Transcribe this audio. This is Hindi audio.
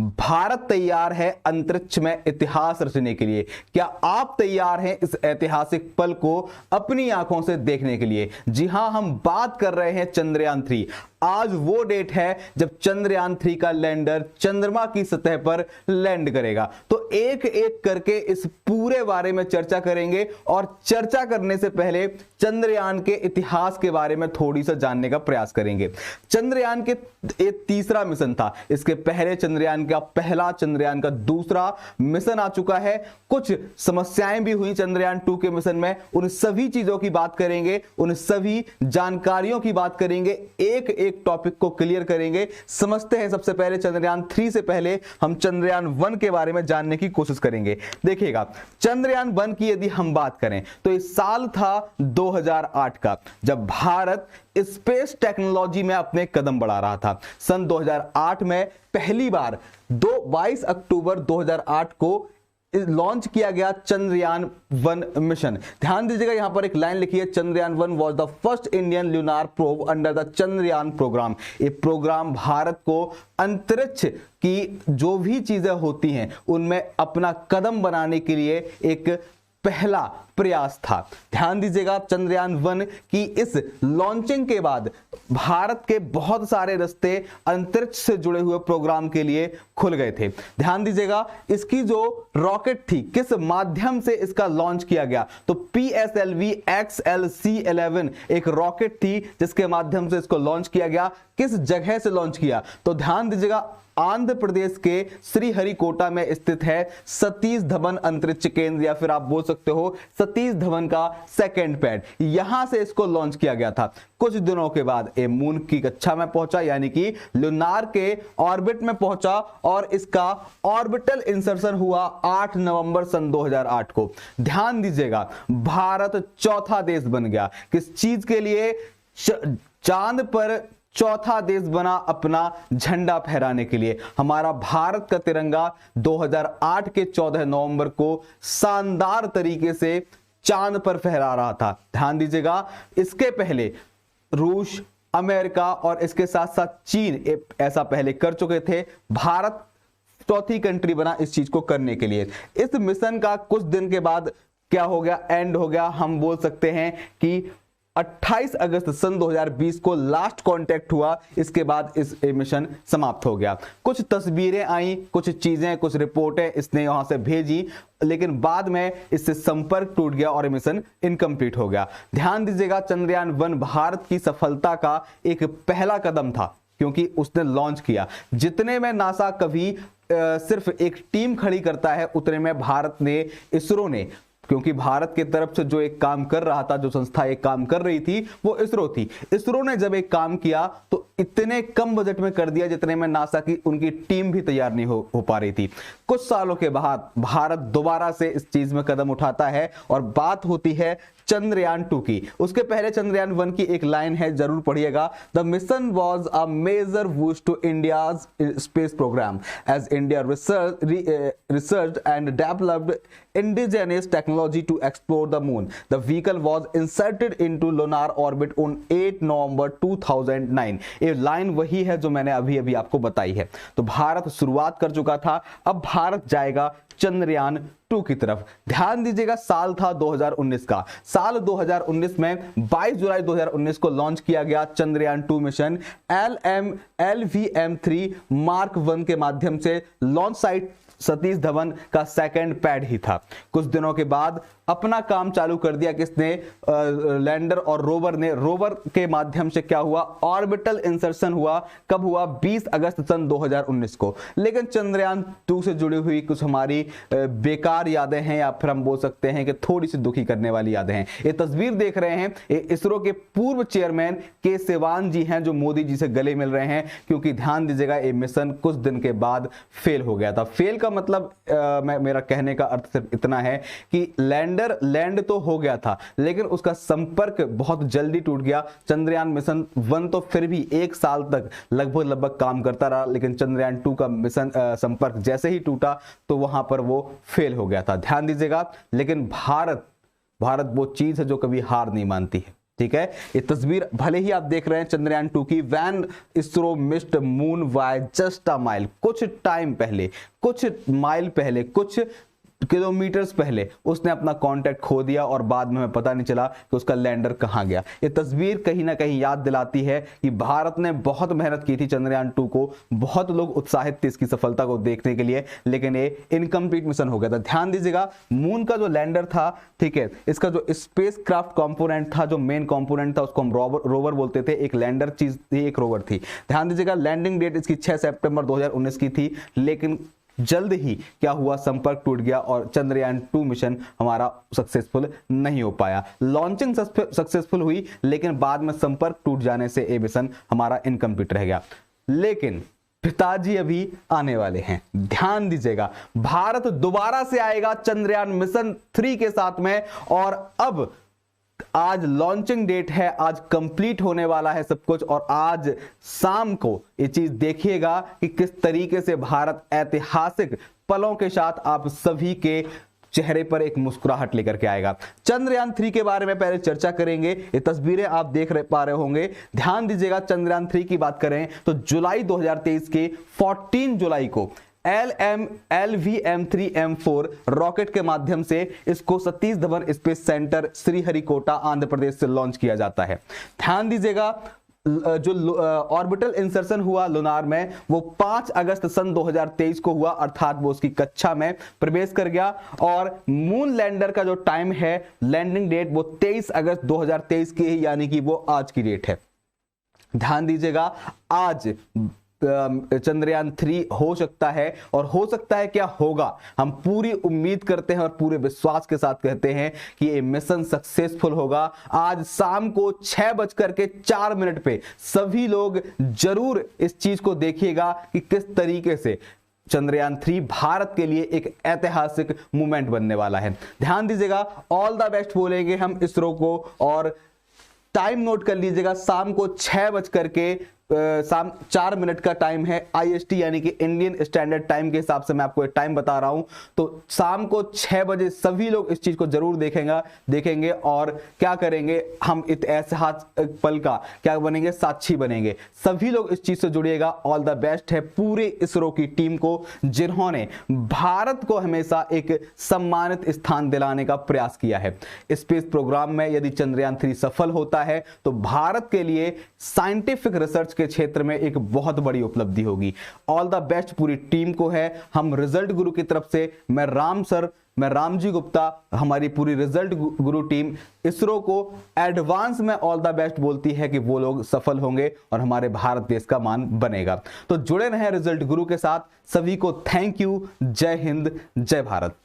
भारत तैयार है अंतरिक्ष में इतिहास रचने के लिए। क्या आप तैयार हैं इस ऐतिहासिक पल को अपनी आंखों से देखने के लिए? जी हां, हम बात कर रहे हैं चंद्रयान 3। आज वो डेट है जब चंद्रयान 3 का लैंडर चंद्रमा की सतह पर लैंड करेगा। तो एक एक करके इस पूरे बारे में चर्चा करेंगे, और चर्चा करने से पहले चंद्रयान के इतिहास के बारे में थोड़ी सा जानने का प्रयास करेंगे। चंद्रयान के एक तीसरा मिशन था। इसके पहले चंद्रयान का पहला, चंद्रयान का दूसरा मिशन आ चुका है। कुछ समस्याएं भी हुई चंद्रयान 2 के मिशन में। उन सभी चीजों की बात करेंगे, उन सभी जानकारियों की बात करेंगे, एक एक टॉपिक को क्लियर करेंगे। समझते हैं सबसे पहले चंद्रयान 3 से पहले हम चंद्रयान 1 के बारे में जानने की कोशिश करेंगे। देखिएगा, चंद्रयान 1 की यदि हम बात करें तो इस साल था 2008 का, जब भारत स्पेस टेक्नोलॉजी में अपने कदम बढ़ा रहा था। सन 2008 में पहली बार 22 अक्टूबर 2008 को लॉन्च किया गया चंद्रयान 1 मिशन। ध्यान दीजिएगा, यहां पर एक लाइन लिखी है, Chandrayaan 1 was the first Indian lunar probe under the Chandrayaan programme. ये प्रोग्राम भारत को अंतरिक्ष की जो भी चीजें होती हैं उनमें अपना कदम बनाने के लिए एक पहला प्रयास था। ध्यान दीजिएगा, चंद्रयान 1 की इस लॉन्चिंग के बाद भारत के बहुत सारे रास्ते अंतरिक्ष से जुड़े हुए प्रोग्राम के लिए खुल गए थे। ध्यान दीजिएगा, इसकी जो रॉकेट थी, किस माध्यम से इसका लॉन्च किया गया, तो PSLV XLC-11 एक रॉकेट थी जिसके माध्यम से इसको लॉन्च किया गया। किस जगह से लॉन्च किया, तो ध्यान दीजिएगा, आंध्र प्रदेश के श्रीहरिकोटा में स्थित है सतीश धवन अंतरिक्ष केंद्र, या फिर आप बोल सकते हो सतीश धवन का सेकंड पैड। यहां से इसको लॉन्च किया गया था। कुछ दिनों के बाद ये मून की कक्षा में पहुंचा, यानी कि लूनार के ऑर्बिट में पहुंचा, और इसका ऑर्बिटल इंसर्शन हुआ 8 नवंबर सन 2008 को। ध्यान दीजिएगा, भारत चौथा देश बन गया। किस चीज के लिए? चांद पर चौथा देश बना अपना झंडा फहराने के लिए। हमारा भारत का तिरंगा 2008 के 14 नवंबर को शानदार तरीके से चांद पर फहरा रहा था। ध्यान दीजिएगा, इसके पहले रूस, अमेरिका और इसके साथ साथ चीन ऐसा पहले कर चुके थे। भारत चौथी कंट्री बना इस चीज को करने के लिए। इस मिशन का कुछ दिन के बाद क्या हो गया? एंड हो गया। हम बोल सकते हैं कि 28 अगस्त सन 2020 को लास्ट कांटेक्ट हुआ। इसके बाद इस मिशन समाप्त हो गया। कुछ तस्वीरें आई, कुछ चीजें, कुछ रिपोर्टें इसने वहां से भेजी, लेकिन बाद में इससे संपर्क टूट गया और मिशन इनकम्प्लीट हो गया। ध्यान दीजिएगा, चंद्रयान 1 भारत की सफलता का एक पहला कदम था, क्योंकि उसने लॉन्च किया। जितने में नासा कभी सिर्फ एक टीम खड़ी करता है, उतने में भारत ने, इसरो ने, क्योंकि भारत की तरफ से जो एक काम कर रहा था, जो संस्था एक काम कर रही थी, वो इसरो थी। इसरो ने जब एक काम किया तो इतने कम बजट में कर दिया जितने में नासा की उनकी टीम भी तैयार नहीं हो पा रही थी। कुछ सालों के बाद भारत दोबारा से इस चीज में कदम उठाता है, और बात होती है चंद्रयान 2 की। उसके पहले चंद्रयान 1 की एक लाइन है, जरूर पढ़िएगा। The mission was a major boost to India's space programme as India research and developed indigenous technology to explore the moon. The vehicle was inserted into lunar orbit on 8 November 2009। ये लाइन वही है जो मैंने अभी अभी आपको बताई है। तो भारत शुरुआत कर चुका था, अब भारत जाएगा चंद्रयान 2 की तरफ। ध्यान दीजिएगा, साल था 2019 का। साल 2019 में 22 जुलाई 2019 को लॉन्च किया गया चंद्रयान 2 मिशन। LVM-3 मार्क 1 के माध्यम से लॉन्च साइट सतीश धवन का सेकंड पैड ही था। कुछ दिनों के बाद अपना काम चालू कर दिया किसने? लैंडर और रोवर ने। रोवर के माध्यम से क्या हुआ? ऑर्बिटल इंसर्शन हुआ। कब हुआ? 20 अगस्त सन 2019 को। लेकिन चंद्रयान 2 से जुड़ी हुई कुछ हमारी बेकार यादें हैं, या फिर हम बोल सकते हैं कि थोड़ी सी दुखी करने वाली यादें हैं। ये तस्वीर देख रहे हैं, ये इसरो के पूर्व चेयरमैन के सिवान जी हैं, जो मोदी जी से गले मिल रहे हैं, क्योंकि ध्यान दीजिएगा, ये मिशन कुछ दिन के बाद फेल हो गया था। फेल का मतलब मेरा कहने का अर्थ सिर्फ इतना है कि लैंड तो हो गया था, लेकिन उसका संपर्क बहुत जल्दी टूट गया। चंद्रयान मिशन 1 तो फिर भी 1 साल तक लगभग काम करता रहा, लेकिन चंद्रयान 2 का मिशन संपर्क जैसे ही टूटा तो वहां पर वो फेल हो गया था। ध्यान दीजिएगा, लेकिन भारत वो चीज है जो कभी हार नहीं मानती है। ठीक है, ये तस्वीर भले ही आप देख रहे हैं चंद्रयान 2 की, when ISRO missed moon by just a mile, कुछ टाइम पहले, कुछ माइल पहले, कुछ किलोमीटर्स पहले उसने अपना कांटेक्ट खो दिया और बाद में हमें पता नहीं चला कि उसका लैंडर कहां गया। ये तस्वीर कहीं ना कहीं याद दिलाती है कि भारत ने बहुत मेहनत की थी चंद्रयान 2 को, बहुत लोग उत्साहित थे इसकी सफलता को देखने के लिए, लेकिन ये इनकम्प्लीट मिशन हो गया था। ध्यान दीजिएगा, मून का जो लैंडर था, ठीक है, इसका जो स्पेस क्राफ्ट कंपोनेंट था, जो मेन कंपोनेंट था, उसको हम रोवर बोलते थे। एक लैंडर चीज थी, एक रोवर थी। ध्यान दीजिएगा, लैंडिंग डेट इसकी 6 सितंबर 2019 की थी, लेकिन जल्द ही क्या हुआ, संपर्क टूट गया और चंद्रयान 2 मिशन हमारा सक्सेसफुल नहीं हो पाया। लॉन्चिंग सक्सेसफुल हुई, लेकिन बाद में संपर्क टूट जाने से ये मिशन हमारा इनकम्प्लीट रह गया। लेकिन पिताजी अभी आने वाले हैं, ध्यान दीजिएगा, भारत दोबारा से आएगा चंद्रयान मिशन 3 के साथ में। और अब आज लॉन्चिंग डेट है, आज कंप्लीट होने वाला है सब कुछ, और आज शाम को ये चीज देखिएगा कि किस तरीके से भारत ऐतिहासिक पलों के साथ आप सभी के चेहरे पर एक मुस्कुराहट लेकर के आएगा। चंद्रयान 3 के बारे में पहले चर्चा करेंगे। ये तस्वीरें आप देख पा रहे होंगे, ध्यान दीजिएगा। चंद्रयान 3 की बात करें तो जुलाई 2023 के 14 जुलाई को LVM-3M4 रॉकेट के माध्यम से इसको सतीश धवन स्पेस सेंटर श्रीहरिकोटा आंध्र प्रदेश से लॉन्च किया जाता है। ध्यान दीजिएगा, जो ऑर्बिटल इंसर्शन हुआ लूनार में वो 5 अगस्त सन 2023 को हुआ, अर्थात वो उसकी कक्षा में प्रवेश कर गया। और मून लैंडर का जो टाइम है, लैंडिंग डेट, वो 23 अगस्त 2023 की है, यानी कि वो आज की डेट है। ध्यान दीजिएगा, आज चंद्रयान 3 हो सकता है, और हो सकता है क्या होगा, हम पूरी उम्मीद करते हैं और पूरे विश्वास के साथ कहते हैं कि ये मिशन सक्सेसफुल होगा। आज शाम को 6:04 पे सभी लोग जरूर इस चीज को देखिएगा कि किस तरीके से चंद्रयान 3 भारत के लिए एक ऐतिहासिक मूवमेंट बनने वाला है। ध्यान दीजिएगा, ऑल द बेस्ट बोलेंगे हम इसरो को, और टाइम नोट कर लीजिएगा, शाम को 4 का टाइम है IST, यानी कि इंडियन स्टैंडर्ड टाइम के हिसाब से मैं आपको एक टाइम बता रहा हूं। तो शाम को 6 बजे सभी लोग इस चीज को जरूर देखेंगे और क्या करेंगे, हम ऐतिहासिक पल का क्या बनेंगे, साक्षी बनेंगे। सभी लोग इस चीज से जुड़िएगा। ऑल द बेस्ट है पूरे इसरो की टीम को, जिन्होंने भारत को हमेशा एक सम्मानित स्थान दिलाने का प्रयास किया है। स्पेस प्रोग्राम में यदि चंद्रयान 3 सफल होता है तो भारत के लिए साइंटिफिक रिसर्च के क्षेत्र में एक बहुत बड़ी उपलब्धि होगी। ऑल द बेस्ट पूरी टीम को है। हम रिजल्ट गुरु की तरफ से, मैं रामजी गुप्ता, हमारी पूरी रिजल्ट गुरु टीम इसरो को एडवांस में ऑल द बेस्ट बोलती है कि वो लोग सफल होंगे और हमारे भारत देश का मान बनेगा। तो जुड़े रहें रिजल्ट गुरु के साथ। सभी को थैंक यू। जय हिंद, जय भारत।